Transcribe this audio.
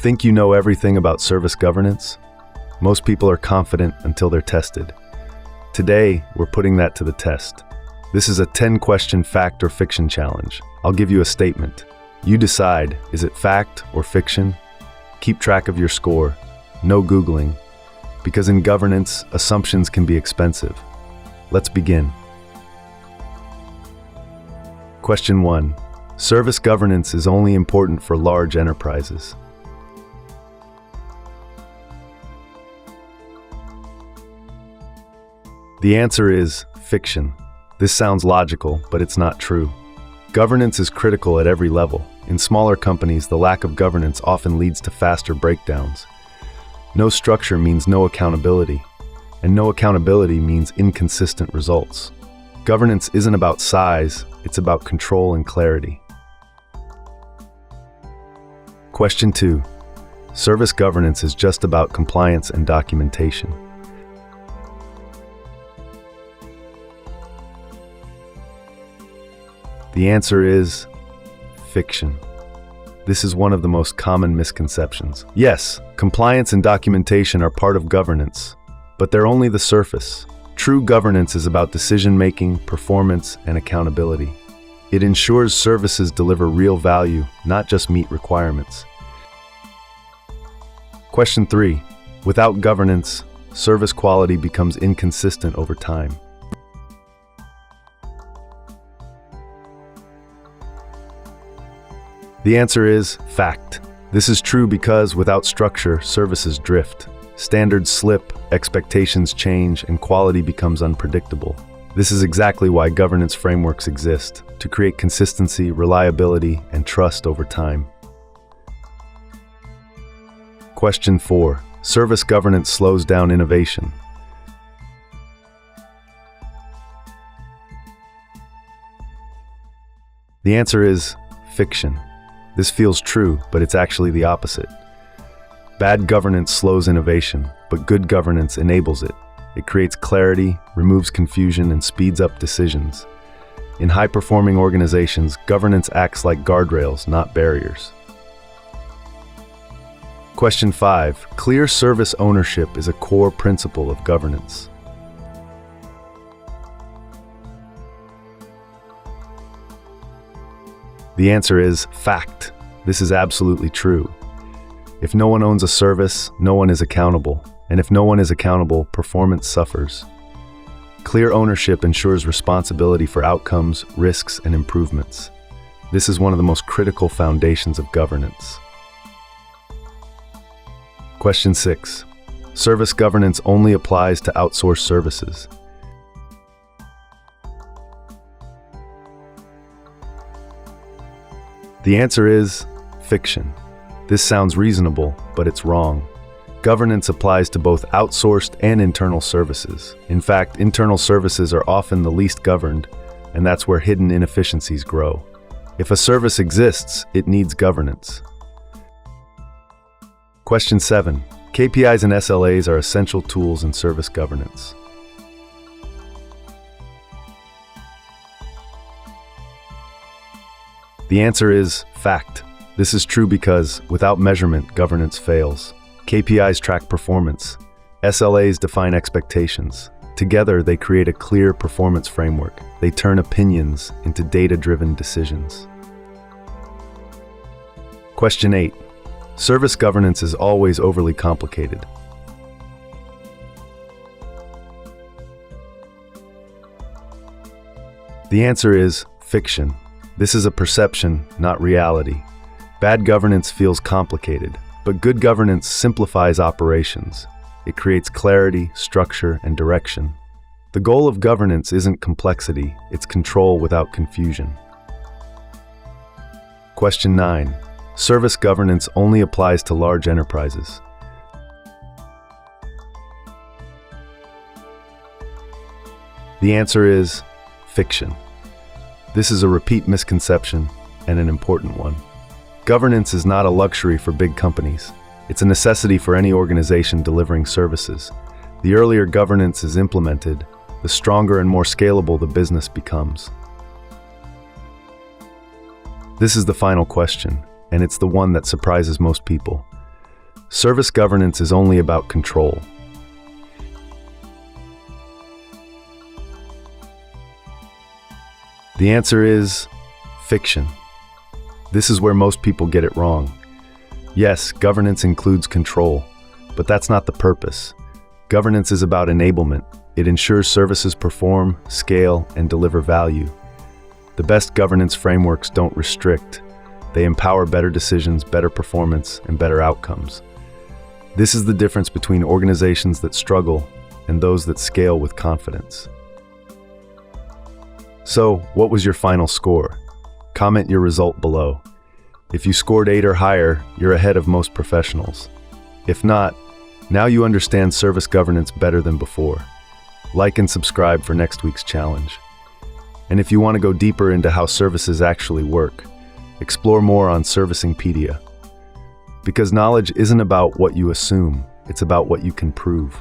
Think you know everything about service governance? Most people are confident until they're tested. Today, we're putting that to the test. This is a 10-question fact or fiction challenge. I'll give you a statement. You decide, is it fact or fiction? Keep track of your score. No Googling. Because in governance, assumptions can be expensive. Let's begin. Question 1. Service governance is only important for large enterprises. The answer is fiction. This sounds logical, but it's not true. Governance is critical at every level. In smaller companies, the lack of governance often leads to faster breakdowns. No structure means no accountability, and no accountability means inconsistent results. Governance isn't about size, it's about control and clarity. Question 2. Service governance is just about compliance and documentation. The answer is fiction. This is one of the most common misconceptions. Yes, compliance and documentation are part of governance, but they're only the surface. True governance is about decision-making, performance, and accountability. It ensures services deliver real value, not just meet requirements. Question 3. Without governance, service quality becomes inconsistent over time. The answer is fact. This is true because without structure, services drift. Standards slip, expectations change, and quality becomes unpredictable. This is exactly why governance frameworks exist, to create consistency, reliability, and trust over time. Question 4. Service governance slows down innovation. The answer is fiction. This feels true, but it's actually the opposite. Bad governance slows innovation, but good governance enables it. It creates clarity, removes confusion, and speeds up decisions. In high-performing organizations, governance acts like guardrails, not barriers. Question 5. Clear service ownership is a core principle of governance. The answer is fact. This is absolutely true. If no one owns a service, no one is accountable. And if no one is accountable, performance suffers. Clear ownership ensures responsibility for outcomes, risks, and improvements. This is one of the most critical foundations of governance. Question 6. Service governance only applies to outsourced services. The answer is fiction. This sounds reasonable, but it's wrong. Governance applies to both outsourced and internal services. In fact, internal services are often the least governed, and that's where hidden inefficiencies grow. If a service exists, it needs governance. Question 7. KPIs and SLAs are essential tools in service governance. The answer is fact. This is true because, without measurement, governance fails. KPIs track performance. SLAs define expectations. Together, they create a clear performance framework. They turn opinions into data-driven decisions. Question 8. Service governance is always overly complicated. The answer is fiction. This is a perception, not reality. Bad governance feels complicated, but good governance simplifies operations. It creates clarity, structure, and direction. The goal of governance isn't complexity, it's control without confusion. Question 9. Service governance only applies to large enterprises. The answer is fiction. This is a repeat misconception, and an important one. Governance is not a luxury for big companies. It's a necessity for any organization delivering services. The earlier governance is implemented, the stronger and more scalable the business becomes. This is the final question, and it's the one that surprises most people. Service governance is only about control. The answer is fiction. This is where most people get it wrong. Yes, governance includes control, but that's not the purpose. Governance is about enablement. It ensures services perform, scale, and deliver value. The best governance frameworks don't restrict. They empower better decisions, better performance, and better outcomes. This is the difference between organizations that struggle and those that scale with confidence. So, what was your final score? Comment your result below. If you scored 8 or higher, you're ahead of most professionals. If not, now you understand service governance better than before. Like and subscribe for next week's challenge. And if you want to go deeper into how services actually work, explore more on Servicingpedia. Because knowledge isn't about what you assume, it's about what you can prove.